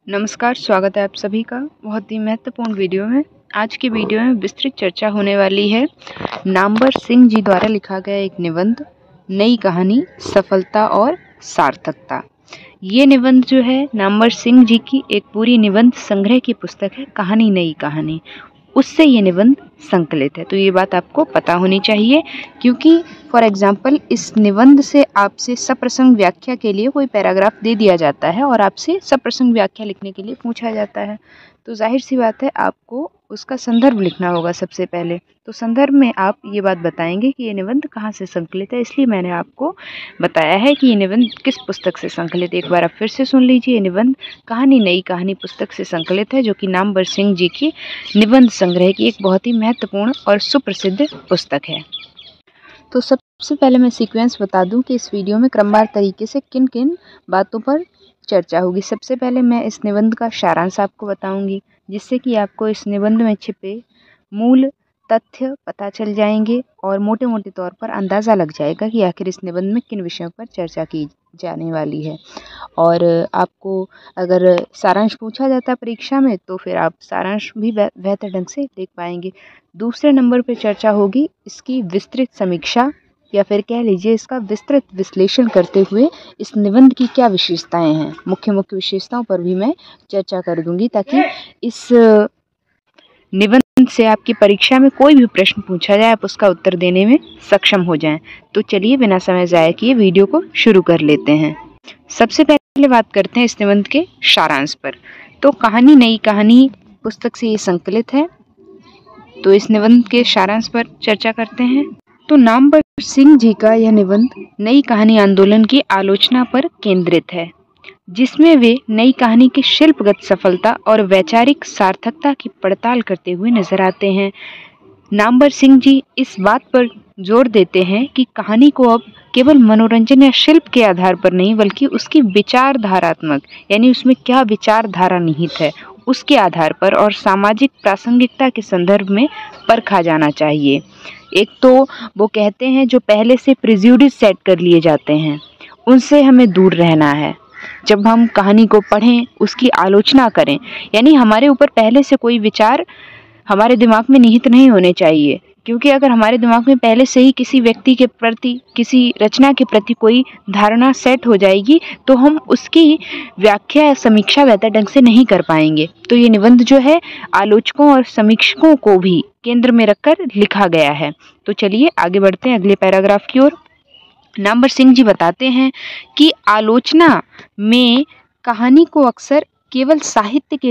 नमस्कार, स्वागत है आप सभी का बहुत ही महत्वपूर्ण वीडियो में। आज की वीडियो में विस्तृत चर्चा होने वाली है नामवर सिंह जी द्वारा लिखा गया एक निबंध, नई कहानी, सफलता और सार्थकता। ये निबंध जो है नामवर सिंह जी की एक पूरी निबंध संग्रह की पुस्तक है, कहानी नई कहानी, उससे ये निबंध संकलित है। तो ये बात आपको पता होनी चाहिए, क्योंकि फॉर एग्जाम्पल इस निबंध से आपसे सप्रसंग व्याख्या के लिए कोई पैराग्राफ दे दिया जाता है और आपसे सप्रसंग व्याख्या लिखने के लिए पूछा जाता है, तो जाहिर सी बात है आपको उसका संदर्भ लिखना होगा सबसे पहले। तो संदर्भ में आप ये बात बताएंगे कि ये निबंध कहाँ से संकलित है, इसलिए मैंने आपको बताया है कि ये निबंध किस पुस्तक से संकलित है। एक बार आप फिर से सुन लीजिए, ये निबंध कहानी नई कहानी पुस्तक से संकलित है, जो कि नामवर सिंह जी की निबंध संग्रह की एक बहुत ही महत्वपूर्ण और सुप्रसिद्ध पुस्तक है। तो सबसे पहले मैं सीक्वेंस बता दूं कि इस वीडियो में क्रमवार तरीके से किन किन बातों पर चर्चा होगी। सबसे पहले मैं इस निबंध का सारांश आपको बताऊंगी, जिससे कि आपको इस निबंध में छिपे मूल तथ्य पता चल जाएंगे और मोटे मोटे तौर पर अंदाज़ा लग जाएगा कि आखिर इस निबंध में किन विषयों पर चर्चा की जाने वाली है। और आपको अगर सारांश पूछा जाता है परीक्षा में, तो फिर आप सारांश भी बेहतर ढंग से देख पाएंगे। दूसरे नंबर पर चर्चा होगी इसकी विस्तृत समीक्षा, या फिर कह लीजिए इसका विस्तृत विश्लेषण करते हुए इस निबंध की क्या विशेषताएं हैं, मुख्य मुख्य विशेषताओं पर भी मैं चर्चा कर दूंगी, ताकि इस निबंध से आपकी परीक्षा में कोई भी प्रश्न पूछा जाए आप उसका उत्तर देने में सक्षम हो जाएं। तो चलिए बिना समय ज़ाया किए वीडियो को शुरू कर लेते हैं। सबसे पहले बात करते हैं इस निबंध के सारांश पर। तो कहानी नई कहानी पुस्तक से ये संकलित है, तो इस निबंध के सारांश पर चर्चा करते हैं। तो नामवर सिंह जी का यह निबंध नई कहानी आंदोलन की आलोचना पर केंद्रित है, जिसमें वे नई कहानी की शिल्पगत सफलता और वैचारिक सार्थकता की पड़ताल करते हुए नजर आते हैं। नामवर सिंह जी इस बात पर जोर देते हैं कि कहानी को अब केवल मनोरंजन या शिल्प के आधार पर नहीं, बल्कि उसकी विचारधारात्मक, यानी उसमें क्या विचारधारा निहित है, उसके आधार पर और सामाजिक प्रासंगिकता के संदर्भ में परखा जाना चाहिए। एक तो वो कहते हैं जो पहले से प्रिजुडिस सेट कर लिए जाते हैं, उनसे हमें दूर रहना है। जब हम कहानी को पढ़ें, उसकी आलोचना करें, यानी हमारे ऊपर पहले से कोई विचार हमारे दिमाग में निहित नहीं होने चाहिए, क्योंकि अगर हमारे दिमाग में पहले से ही किसी व्यक्ति के प्रति, किसी रचना के प्रति कोई धारणा सेट हो जाएगी, तो हम उसकी व्याख्या या समीक्षा बेहतर ढंग से नहीं कर पाएंगे। तो ये निबंध जो है आलोचकों और समीक्षकों को भी केंद्र में रखकर लिखा गया है। तो चलिए आगे बढ़ते हैं अगले पैराग्राफ की ओर। नामवर सिंह जी बताते हैं कि आलोचना में कहानी को अक्सर केवल साहित्य के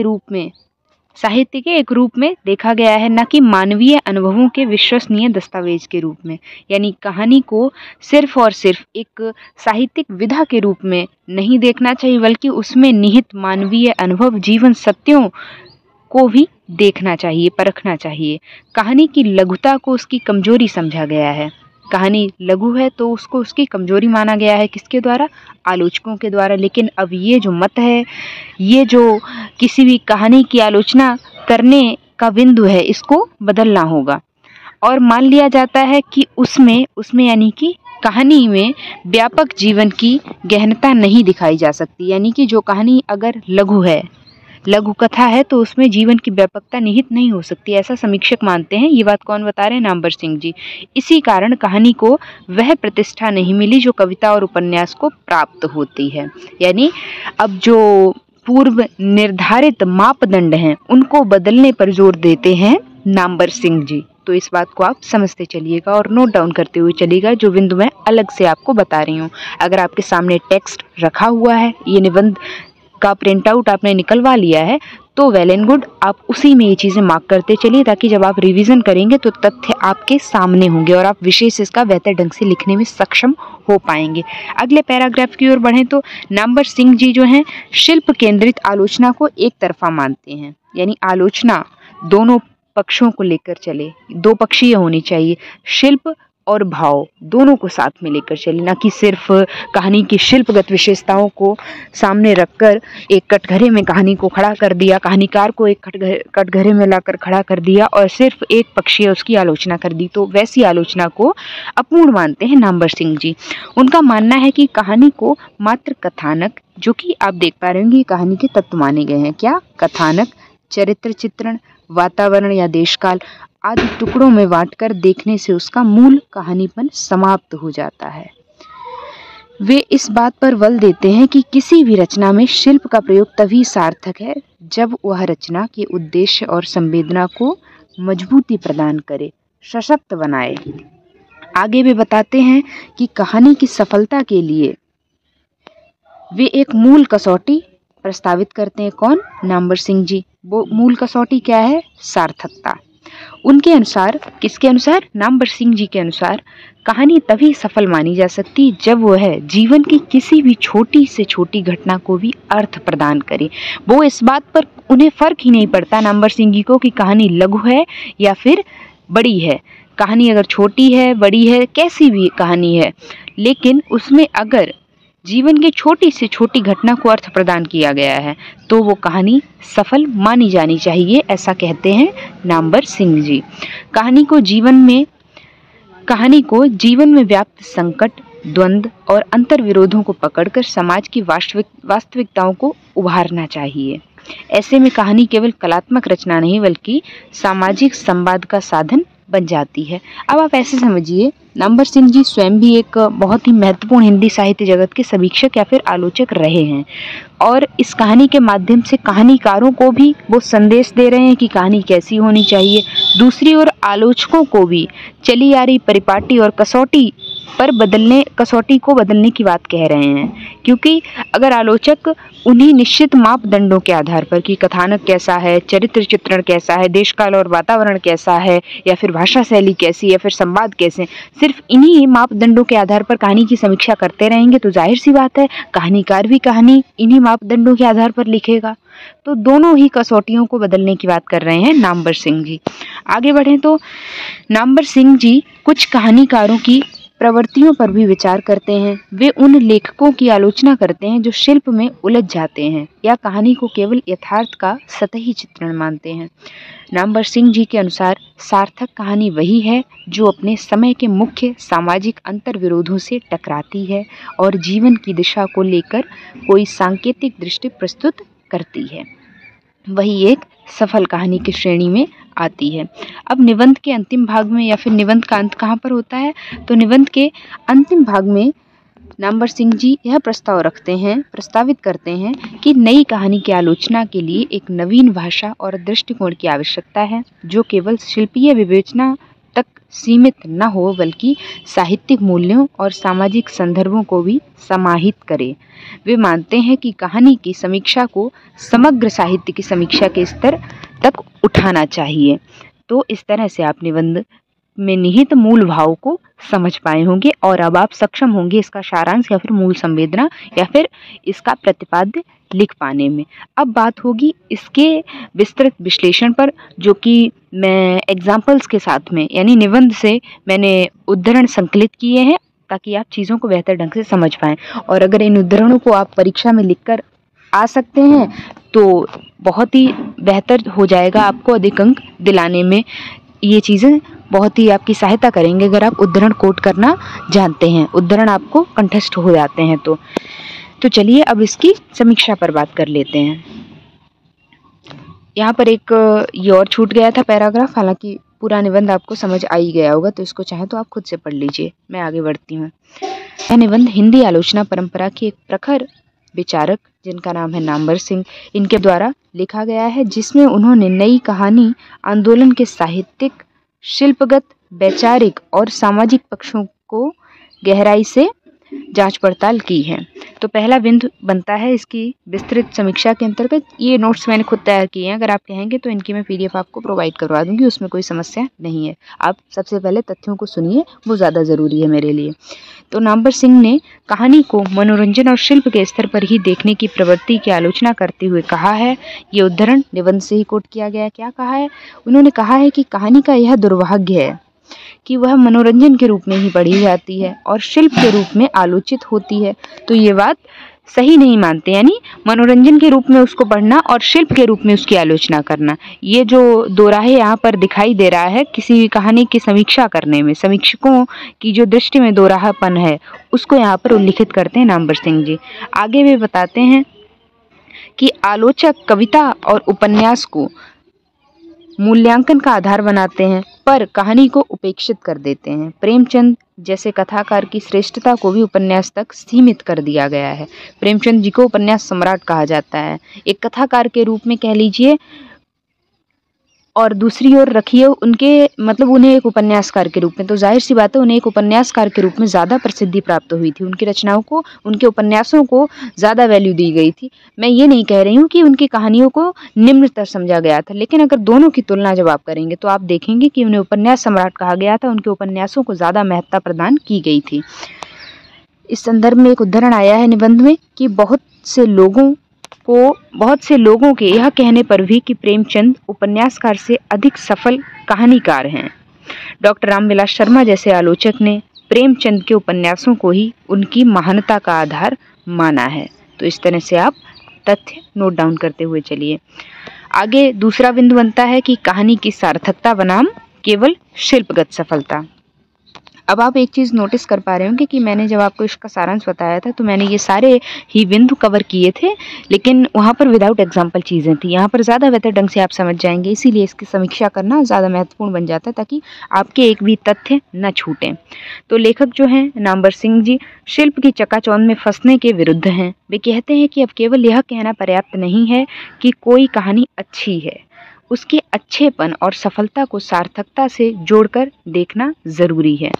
एक रूप में देखा गया है, न कि मानवीय अनुभवों के विश्वसनीय दस्तावेज के रूप में। यानी कहानी को सिर्फ और सिर्फ एक साहित्यिक विधा के रूप में नहीं देखना चाहिए, बल्कि उसमें निहित मानवीय अनुभव, जीवन सत्यों को भी देखना चाहिए, परखना चाहिए। कहानी की लघुता को उसकी कमजोरी समझा गया है। कहानी लघु है तो उसको उसकी कमजोरी माना गया है, किसके द्वारा? आलोचकों के द्वारा। लेकिन अब ये जो मत है, ये जो किसी भी कहानी की आलोचना करने का बिंदु है, इसको बदलना होगा। और मान लिया जाता है कि उसमें यानी कि कहानी में व्यापक जीवन की गहनता नहीं दिखाई जा सकती। यानी कि जो कहानी अगर लघु कथा है, तो उसमें जीवन की व्यापकता निहित नहीं हो सकती, ऐसा समीक्षक मानते हैं। ये बात कौन बता रहे हैं? नामवर सिंह जी। इसी कारण कहानी को वह प्रतिष्ठा नहीं मिली जो कविता और उपन्यास को प्राप्त होती है। यानी अब जो पूर्व निर्धारित मापदंड हैं, उनको बदलने पर जोर देते हैं नामवर सिंह जी। तो इस बात को आप समझते चलिएगा और नोट डाउन करते हुए चलिएगा, जो बिंदु मैं अलग से आपको बता रही हूँ। अगर आपके सामने टेक्स्ट रखा हुआ है, ये निबंध का प्रिंट आउट आपने निकलवा लिया है, तो वेल एंड गुड, आप उसी में ये चीज़ें मार्क करते चलिए, ताकि जब आप रिवीजन करेंगे तो तथ्य आपके सामने होंगे और आप विषय से इसका बेहतर ढंग से लिखने में सक्षम हो पाएंगे। अगले पैराग्राफ की ओर बढ़ें तो नामवर सिंह जी जो हैं शिल्प केंद्रित आलोचना को एक तरफा मानते हैं। यानी आलोचना दोनों पक्षों को लेकर चले, दो पक्षीय होनी चाहिए। शिल्प और भाव दोनों को साथ में लेकर चले, ना कि सिर्फ कहानी की शिल्पगत विशेषताओं को सामने रखकर एक कटघरे में कहानी को खड़ा कर दिया, कहानीकार को एक कटघरे में लाकर खड़ा कर दिया और सिर्फ एक पक्षीय उसकी आलोचना कर दी। तो वैसी आलोचना को अपूर्ण मानते हैं नामवर सिंह जी। उनका मानना है कि कहानी को मात्र कथानक, जो कि आप देख पा रहे होंगे कहानी के तत्व माने गए हैं, क्या कथानक, चरित्र चित्रण, वातावरण या देशकाल आदि टुकड़ों में बांटकर देखने से उसका मूल कहानीपन समाप्त हो जाता है। वे इस बात पर बल देते हैं कि किसी भी रचना में शिल्प का प्रयोग तभी सार्थक है जब वह रचना के उद्देश्य और संवेदना को मजबूती प्रदान करे, सशक्त बनाए। आगे वे बताते हैं कि कहानी की सफलता के लिए वे एक मूल कसौटी प्रस्तावित करते हैं। कौन? नामवर सिंह जी। वो मूल कसौटी क्या है? सार्थकता। उनके अनुसार, किसके अनुसार? नामवर सिंह जी के अनुसार, कहानी तभी सफल मानी जा सकती जब वह जीवन की किसी भी छोटी से छोटी घटना को भी अर्थ प्रदान करे। वो इस बात पर उन्हें फर्क ही नहीं पड़ता नामवर सिंह जी को कि कहानी लघु है या फिर बड़ी है। कहानी अगर छोटी है, बड़ी है, कैसी भी कहानी है, लेकिन उसमें अगर जीवन की छोटी से छोटी घटना को अर्थ प्रदान किया गया है तो वो कहानी सफल मानी जानी चाहिए, ऐसा कहते हैं नामवर सिंह जी। कहानी को जीवन में व्याप्त संकट, द्वंद्व और अंतर्विरोधों को पकड़कर समाज की वास्तविकताओं को उभारना चाहिए। ऐसे में कहानी केवल कलात्मक रचना नहीं बल्कि सामाजिक संवाद का साधन बन जाती है। अब आप ऐसे समझिए, नामवर सिंह जी स्वयं भी एक बहुत ही महत्वपूर्ण हिंदी साहित्य जगत के समीक्षक या फिर आलोचक रहे हैं और इस कहानी के माध्यम से कहानीकारों को भी वो संदेश दे रहे हैं कि कहानी कैसी होनी चाहिए। दूसरी ओर आलोचकों को भी चली आ रही परिपाटी और कसौटी को बदलने की बात कह रहे हैं, क्योंकि अगर आलोचक उन्हीं निश्चित मापदंडों के आधार पर कि कथानक कैसा है, चरित्र चित्रण कैसा है, देशकाल और वातावरण कैसा है, या फिर भाषा शैली कैसी है, फिर संवाद कैसे, सिर्फ इन्हीं मापदंडों के आधार पर कहानी की समीक्षा करते रहेंगे तो जाहिर सी बात है कहानीकार भी कहानी इन्हीं मापदंडों के आधार पर लिखेगा। तो दोनों ही कसौटियों को बदलने की बात कर रहे हैं नामवर सिंह जी। आगे बढ़ें तो नामवर सिंह जी कुछ कहानीकारों की प्रवृत्तियों पर भी विचार करते हैं। वे उन लेखकों की आलोचना करते हैं जो शिल्प में उलझ जाते हैं या कहानी को केवल यथार्थ का सतही चित्रण मानते हैं। नामवर सिंह जी के अनुसार सार्थक कहानी वही है जो अपने समय के मुख्य सामाजिक अंतर्विरोधों से टकराती है और जीवन की दिशा को लेकर कोई सांकेतिक दृष्टि प्रस्तुत करती है, वही एक सफल कहानी की श्रेणी में आती है। अब निबंध के अंतिम भाग में, या फिर निबंध का अंत कहाँ पर होता है, तो निबंध के अंतिम भाग में नामवर सिंह जी यह प्रस्तावित करते हैं कि नई कहानी की आलोचना के लिए एक नवीन भाषा और दृष्टिकोण की आवश्यकता है जो केवल शिल्पीय विवेचना तक सीमित न हो बल्कि साहित्यिक मूल्यों और सामाजिक संदर्भों को भी समाहित करे। वे मानते हैं कि कहानी की समीक्षा को समग्र साहित्य की समीक्षा के स्तर तक उठाना चाहिए। तो इस तरह से आप निबंध में निहित मूल भाव को समझ पाए होंगे और अब आप सक्षम होंगे इसका सारांश या फिर मूल संवेदना या फिर इसका प्रतिपाद्य लिख पाने में। अब बात होगी इसके विस्तृत विश्लेषण पर, जो कि मैं एग्जाम्पल्स के साथ में, यानी निबंध से मैंने उद्धरण संकलित किए हैं ताकि आप चीज़ों को बेहतर ढंग से समझ पाएं। और अगर इन उद्धरणों को आप परीक्षा में लिखकर आ सकते हैं तो बहुत ही बेहतर हो जाएगा, आपको अधिक अंक दिलाने में ये चीज़ें बहुत ही आपकी सहायता करेंगे अगर आप उद्धरण कोट करना जानते हैं, उद्धरण आपको कंठस्थ हो जाते हैं। तो चलिए अब इसकी समीक्षा पर बात कर लेते हैं। यहाँ पर एक ये और छूट गया था पैराग्राफ, हालांकि पूरा निबंध आपको समझ आ ही गया होगा, तो इसको चाहे तो आप खुद से पढ़ लीजिए। मैं आगे बढ़ती हूँ। यह निबंध हिंदी आलोचना परंपरा के एक प्रखर विचारक, जिनका नाम है नामवर सिंह, इनके द्वारा लिखा गया है, जिसमें उन्होंने नई कहानी आंदोलन के साहित्यिक, शिल्पगत, वैचारिक और सामाजिक पक्षों को गहराई से जांच पड़ताल की है। तो पहला बिंदु बनता है इसकी विस्तृत समीक्षा के अंतर्गत। ये नोट्स मैंने खुद तैयार किए हैं, अगर आप कहेंगे तो इनकी मैं PDF आपको प्रोवाइड करवा दूंगी, उसमें कोई समस्या नहीं है। आप सबसे पहले तथ्यों को सुनिए, वो ज़्यादा ज़रूरी है मेरे लिए। तो नामवर सिंह ने कहानी को मनोरंजन और शिल्प के स्तर पर ही देखने की प्रवृत्ति की आलोचना करते हुए कहा है, ये उद्धरण निबंध से ही कोट किया गया। क्या कहा है उन्होंने? कहा है कि कहानी का यह दुर्भाग्य है कि वह मनोरंजन के रूप में ही पढ़ी जाती है और शिल्प के रूप में आलोचित होती है। तो ये बात सही नहीं मानते, यानी मनोरंजन के रूप में उसको पढ़ना और शिल्प के रूप में उसकी आलोचना करना, ये जो दो राहें यहाँ पर दिखाई दे रहा है किसी भी कहानी की समीक्षा करने में, समीक्षकों की जो दृष्टि में दो राहपन है उसको यहाँ पर उल्लिखित करते हैं नामवर सिंह जी। आगे वे बताते हैं कि आलोचक कविता और उपन्यास को मूल्यांकन का आधार बनाते हैं पर कहानी को उपेक्षित कर देते हैं। प्रेमचंद जैसे कथाकार की श्रेष्ठता को भी उपन्यास तक सीमित कर दिया गया है। प्रेमचंद जी को उपन्यास सम्राट कहा जाता है, एक कथाकार के रूप में कह लीजिए, और दूसरी ओर रखिए उनके मतलब उन्हें एक उपन्यासकार के रूप में, तो जाहिर सी बात है उन्हें एक उपन्यासकार के रूप में ज़्यादा प्रसिद्धि प्राप्त हुई थी, उनकी रचनाओं को, उनके उपन्यासों को ज़्यादा वैल्यू दी गई थी। मैं ये नहीं कह रही हूँ कि उनकी कहानियों को निम्नतर समझा गया था, लेकिन अगर दोनों की तुलना जब आप करेंगे तो आप देखेंगे कि उन्हें उपन्यास सम्राट कहा गया था, उनके उपन्यासों को ज़्यादा महत्ता प्रदान की गई थी। इस संदर्भ में एक उदाहरण आया है निबंध में कि बहुत से लोगों के यह कहने पर भी कि प्रेमचंद उपन्यासकार से अधिक सफल कहानीकार हैं। डॉक्टर रामविलास शर्मा जैसे आलोचक ने प्रेमचंद के उपन्यासों को ही उनकी महानता का आधार माना है। तो इस तरह से आप तथ्य नोट डाउन करते हुए चलिए। आगे दूसरा बिंदु बनता है कि कहानी की सार्थकता बनाम केवल शिल्पगत सफलता। अब आप एक चीज़ नोटिस कर पा रहे होंगे कि मैंने जब आपको इसका सारांश बताया था तो मैंने ये सारे ही बिंदु कवर किए थे, लेकिन वहाँ पर विदाउट एग्जाम्पल चीज़ें थी। यहाँ पर ज़्यादा बेहतर ढंग से आप समझ जाएंगे, इसीलिए इसकी समीक्षा करना ज़्यादा महत्वपूर्ण बन जाता है ताकि आपके एक भी तथ्य न छूटें। तो लेखक जो हैं नामवर सिंह जी शिल्प की चकाचौंध में फंसने के विरुद्ध हैं। वे कहते हैं कि अब केवल यह कहना पर्याप्त नहीं है कि कोई कहानी अच्छी है, उसके अच्छेपन और सफलता को सार्थकता से जोड़कर देखना जरूरी है।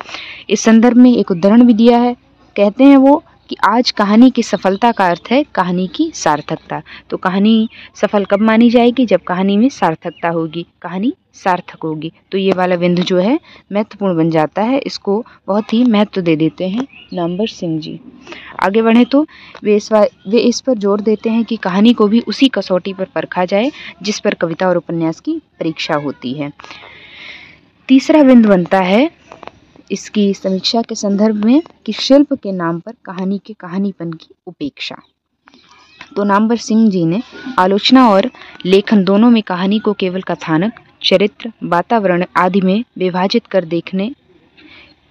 इस संदर्भ में एक उदाहरण भी दिया है, कहते हैं वो कि आज कहानी की सफलता का अर्थ है कहानी की सार्थकता। तो कहानी सफल कब मानी जाएगी? जब कहानी में सार्थकता होगी, कहानी सार्थक होगी। तो ये वाला बिंदु जो है महत्वपूर्ण बन जाता है, इसको बहुत ही महत्व दे देते हैं नामवर सिंह जी। आगे बढ़े तो वे इस पर जोर देते हैं कि कहानी को भी उसी कसौटी पर परखा जाए जिस पर कविता और उपन्यास की परीक्षा होती है। तीसरा बिंदु बनता है इसकी समीक्षा के संदर्भ में कि शिल्प के नाम पर कहानी के कहानीपन की उपेक्षा। तो नामवर सिंह जी ने आलोचना और लेखन दोनों में कहानी को केवल कथानक, चरित्र, वातावरण आदि में विभाजित कर देखने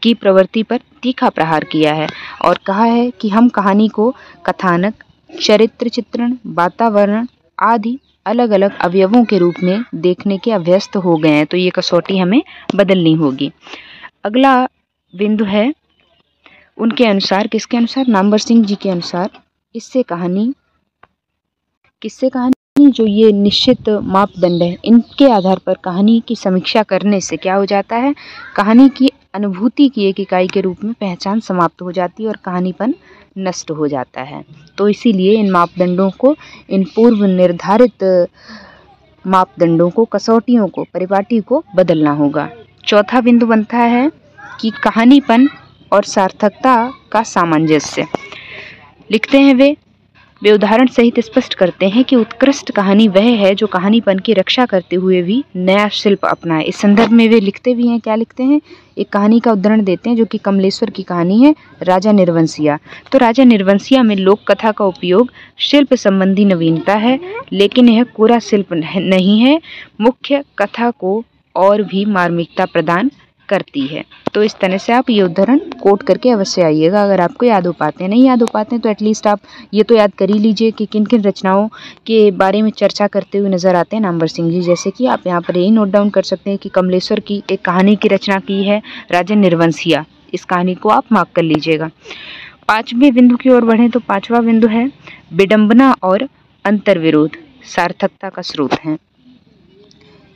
की प्रवृत्ति पर तीखा प्रहार किया है और कहा है कि हम कहानी को कथानक, चरित्र चित्रण, वातावरण आदि अलग अलग अवयवों के रूप में देखने के अभ्यस्त हो गए हैं। तो ये कसौटी हमें बदलनी होगी। अगला बिंदु है उनके अनुसार, किसके अनुसार? नामवर सिंह जी के अनुसार, किससे कहानी जो ये निश्चित मापदंड है, इनके आधार पर कहानी की समीक्षा करने से क्या हो जाता है? कहानी की अनुभूति की एक इकाई के रूप में पहचान समाप्त हो जाती है और कहानीपन नष्ट हो जाता है। तो इसीलिए इन मापदंडों को, इन पूर्व निर्धारित मापदंडों को, कसौटियों को, परिपाटी को बदलना होगा। चौथा बिंदु बनता है कि कहानीपन और सार्थकता का सामंजस्य। लिखते हैं वे उदाहरण सहित स्पष्ट करते हैं कि उत्कृष्ट कहानी वह है जो कहानीपन की रक्षा करते हुए भी नया शिल्प अपनाए। इस संदर्भ में वे लिखते भी हैं, क्या लिखते हैं? एक कहानी का उदाहरण देते हैं जो कि कमलेश्वर की कहानी है, राजा निर्वंशिया। तो राजा निर्वंशिया में लोक कथा का उपयोग शिल्प संबंधी नवीनता है, लेकिन यह पूरा शिल्प नहीं है, मुख्य कथा को और भी मार्मिकता प्रदान करती है। तो इस तरह से आप ये उदाहरण कोट करके अवश्य आइएगा अगर आपको याद हो पाते हैं। नहीं याद हो पाते हैं तो एटलीस्ट आप ये तो याद कर ही लीजिए कि किन किन रचनाओं के बारे में चर्चा करते हुए नजर आते हैं नामवर सिंह जी। जैसे कि आप यहाँ पर यही नोट डाउन कर सकते हैं कि कमलेश्वर की एक कहानी की रचना की है राजा निर्वंशिया। इस कहानी को आप मार्क कर लीजिएगा। पांचवें बिंदु की ओर बढ़ें तो पांचवा बिंदु है विडंबना और अंतर्विरोध सार्थकता का स्रोत है।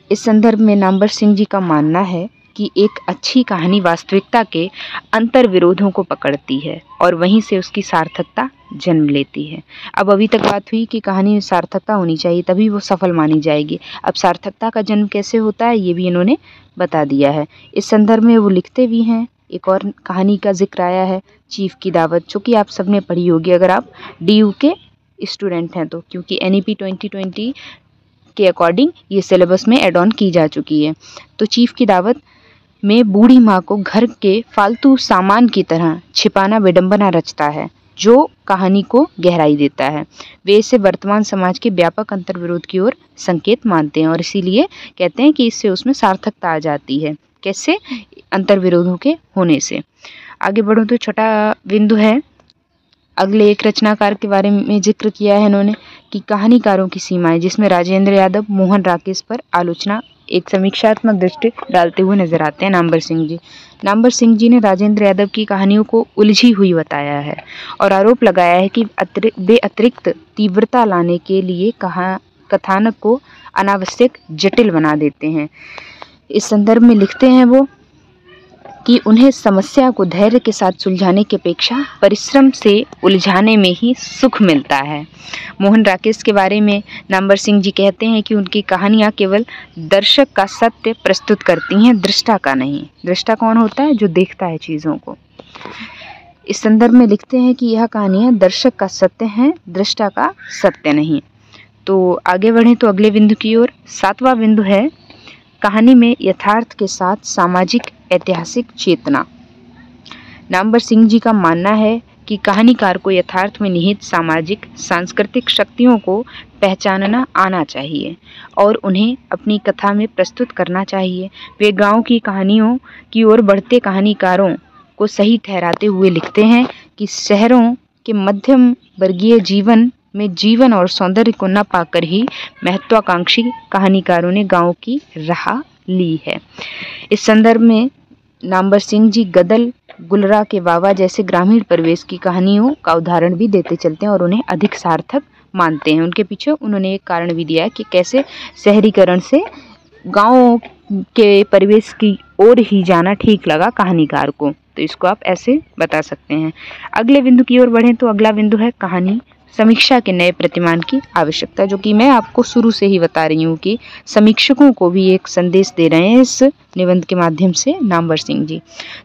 इस संदर्भ में नामवर सिंह जी का मानना है कि एक अच्छी कहानी वास्तविकता के अंतर विरोधों को पकड़ती है और वहीं से उसकी सार्थकता जन्म लेती है। अब अभी तक बात हुई कि कहानी में सार्थकता होनी चाहिए तभी वो सफल मानी जाएगी। अब सार्थकता का जन्म कैसे होता है ये भी इन्होंने बता दिया है। इस संदर्भ में वो लिखते भी हैं। एक और कहानी का जिक्र आया है चीफ की दावत, जो कि आप सबने पढ़ी होगी अगर आप DU के स्टूडेंट हैं तो, क्योंकि NEP 2020 के अकॉर्डिंग ये सिलेबस में एड ऑन की जा चुकी है। तो चीफ की दावत में बूढ़ी माँ को घर के फालतू सामान की तरह छिपाना विडंबना रचता है, जो कहानी को गहराई देता है। वे इसे वर्तमान समाज के व्यापक अंतर्विरोध की ओर संकेत मानते हैं और इसीलिए कहते हैं कि इससे उसमें सार्थकता आ जाती है। कैसे? अंतर्विरोधों के होने से। आगे बढ़ो तो छठा बिंदु है, अगले एक रचनाकार के बारे में जिक्र किया है इन्होंने कि कहानीकारों की सीमाएं, जिसमें राजेंद्र यादव, मोहन राकेश पर आलोचना एक समीक्षात्मक दृष्टि डालते हुए नजर आते हैं नामवर सिंह जी। नामवर सिंह जी ने राजेंद्र यादव की कहानियों को उलझी हुई बताया है और आरोप लगाया है कि वे अतिरिक्त तीव्रता लाने के लिए कथानक को अनावश्यक जटिल बना देते हैं। इस संदर्भ में लिखते हैं वो कि उन्हें समस्या को धैर्य के साथ सुलझाने की अपेक्षा परिश्रम से उलझाने में ही सुख मिलता है। मोहन राकेश के बारे में नामवर सिंह जी कहते हैं कि उनकी कहानियाँ केवल दर्शक का सत्य प्रस्तुत करती हैं, दृष्टा का नहीं। दृष्टा कौन होता है? जो देखता है चीज़ों को। इस संदर्भ में लिखते हैं कि यह कहानियाँ दर्शक का सत्य हैं, दृष्टा का सत्य नहीं। तो आगे बढ़ें तो अगले बिंदु की ओर। सातवां बिंदु है, कहानी में यथार्थ के साथ सामाजिक ऐतिहासिक चेतना। नामवर सिंह जी का मानना है कि कहानीकार को यथार्थ में निहित सामाजिक सांस्कृतिक शक्तियों को पहचानना आना चाहिए और उन्हें अपनी कथा में प्रस्तुत करना चाहिए। वे गांव की कहानियों की ओर बढ़ते कहानीकारों को सही ठहराते हुए लिखते हैं कि शहरों के मध्यम वर्गीय जीवन में जीवन और सौंदर्य को न पाकर ही महत्वाकांक्षी कहानीकारों ने गांव की राह ली है। इस संदर्भ में नामवर सिंह जी गदल, गुलरा के बाबा जैसे ग्रामीण परिवेश की कहानियों का उदाहरण भी देते चलते हैं और उन्हें अधिक सार्थक मानते हैं। उनके पीछे उन्होंने एक कारण भी दिया है कि कैसे शहरीकरण से गाँव के परिवेश की ओर ही जाना ठीक लगा कहानीकार को। तो इसको आप ऐसे बता सकते हैं। अगले बिंदु की ओर बढ़ें तो अगला बिंदु है कहानी समीक्षा के नए प्रतिमान की आवश्यकता, जो कि मैं आपको शुरू से ही बता रही हूँ कि समीक्षकों को भी एक संदेश दे रहे हैं इस निबंध के माध्यम से नामवर सिंह जी।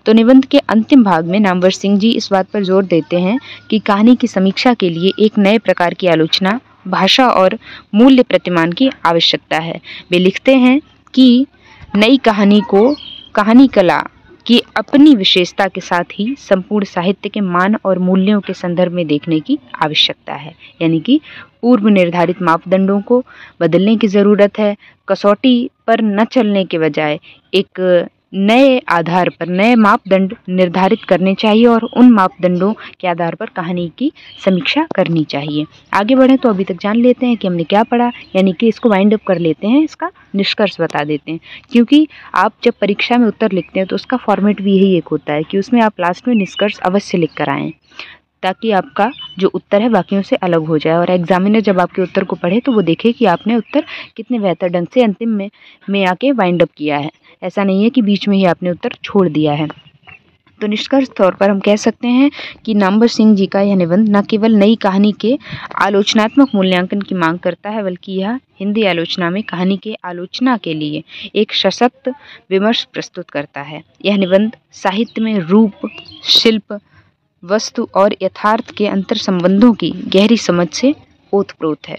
तो निबंध के अंतिम भाग में नामवर सिंह जी इस बात पर जोर देते हैं कि कहानी की समीक्षा के लिए एक नए प्रकार की आलोचना, भाषा और मूल्य प्रतिमान की आवश्यकता है। वे लिखते हैं कि नई कहानी को कहानी कला की अपनी विशेषता के साथ ही संपूर्ण साहित्य के मान और मूल्यों के संदर्भ में देखने की आवश्यकता है। यानी कि पूर्व निर्धारित मापदंडों को बदलने की ज़रूरत है। कसौटी पर न चलने के बजाय एक नए आधार पर नए मापदंड निर्धारित करने चाहिए और उन मापदंडों के आधार पर कहानी की समीक्षा करनी चाहिए। आगे बढ़ें तो अभी तक जान लेते हैं कि हमने क्या पढ़ा, यानी कि इसको वाइंड अप कर लेते हैं, इसका निष्कर्ष बता देते हैं। क्योंकि आप जब परीक्षा में उत्तर लिखते हैं तो उसका फॉर्मेट भी यही एक होता है कि उसमें आप लास्ट में निष्कर्ष अवश्य लिख कर आएँ, ताकि आपका जो उत्तर है बाकियों से अलग हो जाए और एग्जामिनर जब आपके उत्तर को पढ़े तो वो देखे कि आपने उत्तर कितने बेहतर ढंग से अंतिम में आके वाइंड अप किया है। ऐसा नहीं है कि बीच में ही आपने उत्तर छोड़ दिया है। तो निष्कर्ष तौर पर हम कह सकते हैं कि नामवर सिंह जी का यह निबंध न केवल नई कहानी के आलोचनात्मक मूल्यांकन की मांग करता है, बल्कि यह हिंदी आलोचना में कहानी के आलोचना के लिए एक सशक्त विमर्श प्रस्तुत करता है। यह निबंध साहित्य में रूप, शिल्प, वस्तु और यथार्थ के अंतर संबंधों की गहरी समझ से ओतप्रोत है।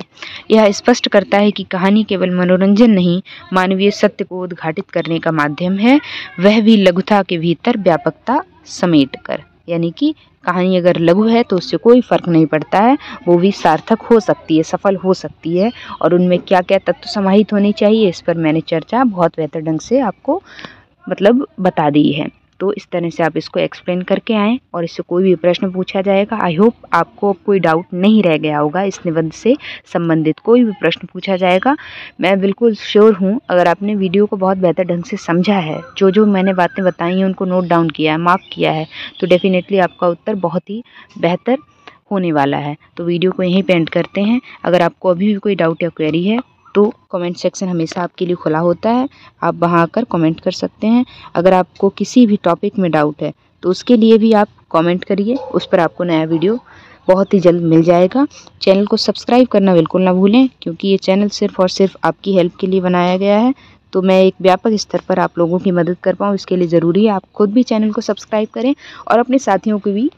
यह स्पष्ट करता है कि कहानी केवल मनोरंजन नहीं, मानवीय सत्य को उद्घाटित करने का माध्यम है, वह भी लघुता के भीतर व्यापकता समेटकर। यानी कि कहानी अगर लघु है तो उससे कोई फर्क नहीं पड़ता है, वो भी सार्थक हो सकती है, सफल हो सकती है। और उनमें क्या क्या तत्व समाहित होने चाहिए, इस पर मैंने चर्चा बहुत बेहतर ढंग से आपको बता दी है। तो इस तरह से आप इसको एक्सप्लेन करके आएँ और इससे कोई भी प्रश्न पूछा जाएगा। आई होप आपको कोई डाउट नहीं रह गया होगा। इस निबंध से संबंधित कोई भी प्रश्न पूछा जाएगा, मैं बिल्कुल श्योर हूँ अगर आपने वीडियो को बहुत बेहतर ढंग से समझा है, जो जो मैंने बातें बताई हैं उनको नोट डाउन किया है, मार्क किया है, तो डेफिनेटली आपका उत्तर बहुत ही बेहतर होने वाला है। तो वीडियो को यहीं पे एंड करते हैं। अगर आपको अभी भी कोई डाउट या क्वेरी है तो कमेंट सेक्शन हमेशा आपके लिए खुला होता है, आप वहां आकर कमेंट कर सकते हैं। अगर आपको किसी भी टॉपिक में डाउट है तो उसके लिए भी आप कमेंट करिए, उस पर आपको नया वीडियो बहुत ही जल्द मिल जाएगा। चैनल को सब्सक्राइब करना बिल्कुल ना भूलें, क्योंकि ये चैनल सिर्फ और सिर्फ आपकी हेल्प के लिए बनाया गया है। तो मैं एक व्यापक स्तर पर आप लोगों की मदद कर पाऊँ, इसके लिए ज़रूरी है आप खुद भी चैनल को सब्सक्राइब करें और अपने साथियों को भी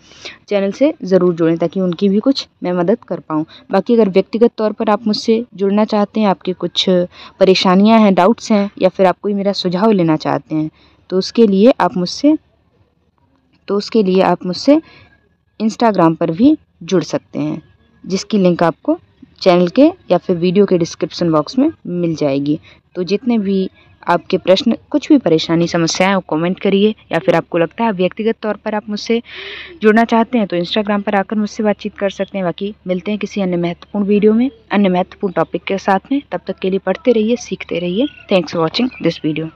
चैनल से ज़रूर जोड़ें, ताकि उनकी भी कुछ मैं मदद कर पाऊँ। बाकी अगर व्यक्तिगत तौर पर आप मुझसे जुड़ना चाहते हैं, आपकी कुछ परेशानियां हैं, डाउट्स हैं, या फिर आप कोई मेरा सुझाव लेना चाहते हैं, तो उसके लिए आप मुझसे इंस्टाग्राम पर भी जुड़ सकते हैं, जिसकी लिंक आपको चैनल के या फिर वीडियो के डिस्क्रिप्शन बॉक्स में मिल जाएगी। तो जितने भी आपके प्रश्न, कुछ भी परेशानी समस्याएं, वो कमेंट करिए, या फिर आपको लगता है व्यक्तिगत तौर पर आप मुझसे जुड़ना चाहते हैं तो इंस्टाग्राम पर आकर मुझसे बातचीत कर सकते हैं। बाकी मिलते हैं किसी अन्य महत्वपूर्ण वीडियो में, अन्य महत्वपूर्ण टॉपिक के साथ में। तब तक के लिए पढ़ते रहिए, सीखते रहिए। Thanks for watching this video.